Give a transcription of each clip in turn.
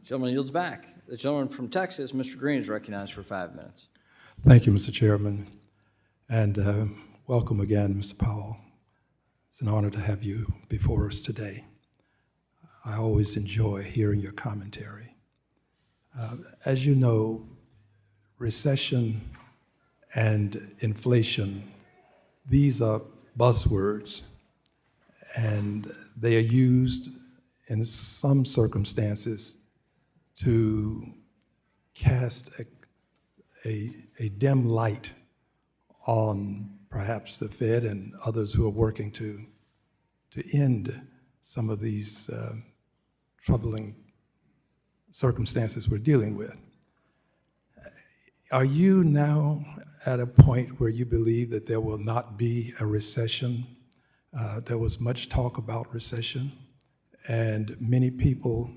Gentleman yields back. The gentleman from Texas, Mr. Green, is recognized for 5 minutes. Thank you, Mr. Chairman, and welcome again, Mr. Powell. It's an honor to have you before us today. I always enjoy hearing your commentary. As you know, recession and inflation, these are buzzwords, and they are used in some circumstances to cast a dim light on perhaps the Fed and others who are working to end some of these troubling circumstances we're dealing with. Are you now at a point where you believe that there will not be a recession? There was much talk about recession, and many people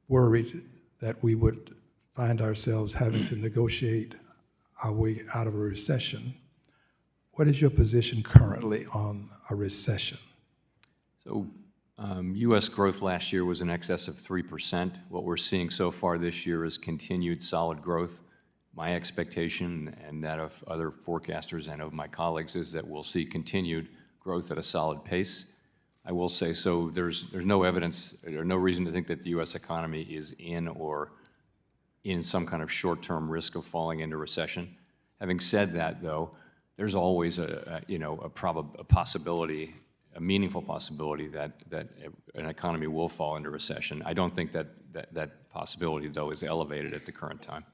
worried that we would find ourselves having to negotiate our way out of a recession. What is your position currently on a recession? So U.S. growth last year was in excess of 3%. What we're seeing so far this year is continued solid growth. My expectation, and that of other forecasters and of my colleagues, is that we'll see continued growth at a solid pace. I will say, so there's no evidence or no reason to think that the U.S. economy is in or in some kind of short-term risk of falling into recession. Having said that, though, there's always a possibility, a meaningful possibility that an economy will fall into recession. I don't think that possibility, though, is elevated at the current time.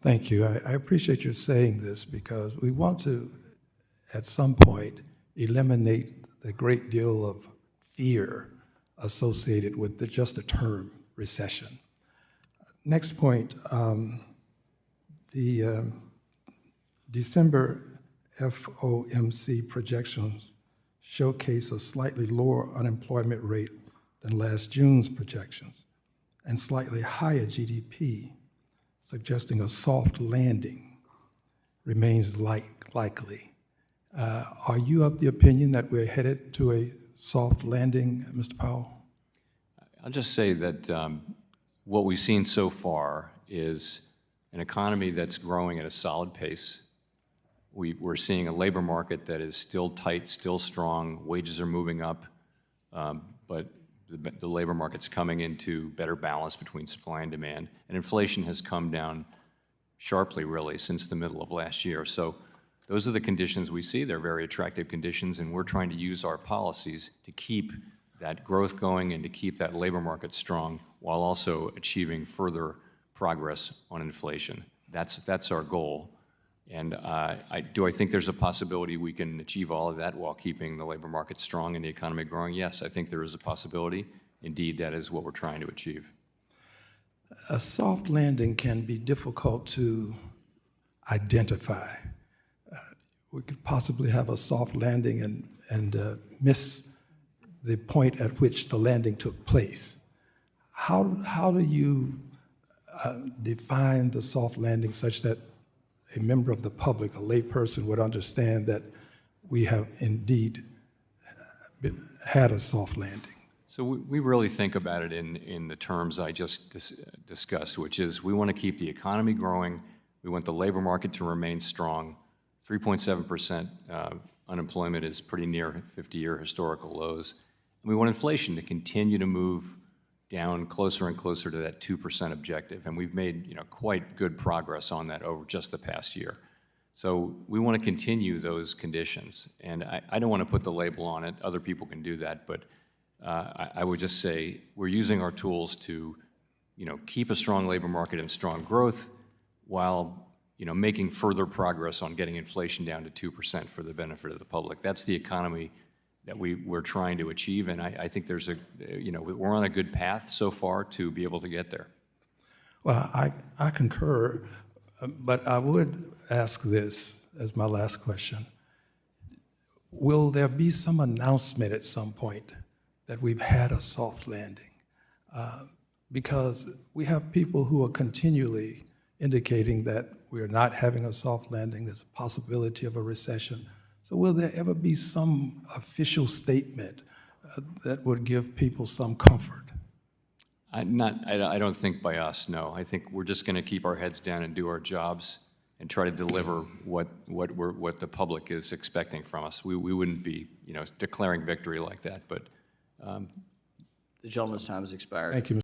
Thank you. I appreciate your saying this because we want to, at some point, eliminate the great deal of fear associated with just the term recession. Next point, the December FOMC projections showcase a slightly lower unemployment rate than last June's projections and slightly higher GDP, suggesting a soft landing remains likely. Are you of the opinion that we're headed to a soft landing, Mr. Powell? I'll just say that what we've seen so far is an economy that's growing at a solid pace. We're seeing a labor market that is still tight, still strong. Wages are moving up, but the labor market's coming into better balance between supply and demand. And inflation has come down sharply, really, since the middle of last year. So those are the conditions we see. They're very attractive conditions, and we're trying to use our policies to keep that growth going and to keep that labor market strong while also achieving further progress on inflation. That's our goal. And do I think there's a possibility we can achieve all of that while keeping the labor market strong and the economy growing? Yes, I think there is a possibility. Indeed, that is what we're trying to achieve. A soft landing can be difficult to identify. We could possibly have a soft landing and miss the point at which the landing took place. How do you define the soft landing such that a member of the public, a layperson, would understand that we have indeed had a soft landing? So we really think about it in the terms I just discussed, which is we want to keep the economy growing, we want the labor market to remain strong. 3.7% unemployment is pretty near 50-year historical lows. And we want inflation to continue to move down closer and closer to that 2% objective. And we've made quite good progress on that over just the past year. So we want to continue those conditions. And I don't want to put the label on it. Other people can do that. But I would just say we're using our tools to keep a strong labor market and strong growth while making further progress on getting inflation down to 2% for the benefit of the public. That's the economy that we're trying to achieve, and I think there's we're on a good path so far to be able to get there. Well, I concur, but I would ask this as my last question. Will there be some announcement at some point that we've had a soft landing? Because we have people who are continually indicating that we're not having a soft landing, there's a possibility of a recession. So will there ever be some official statement that would give people some comfort? I don't think by us, no. I think we're just going to keep our heads down and do our jobs and try to deliver what the public is expecting from us. We wouldn't be, declaring victory like that, but The gentleman's time has expired. Thank you,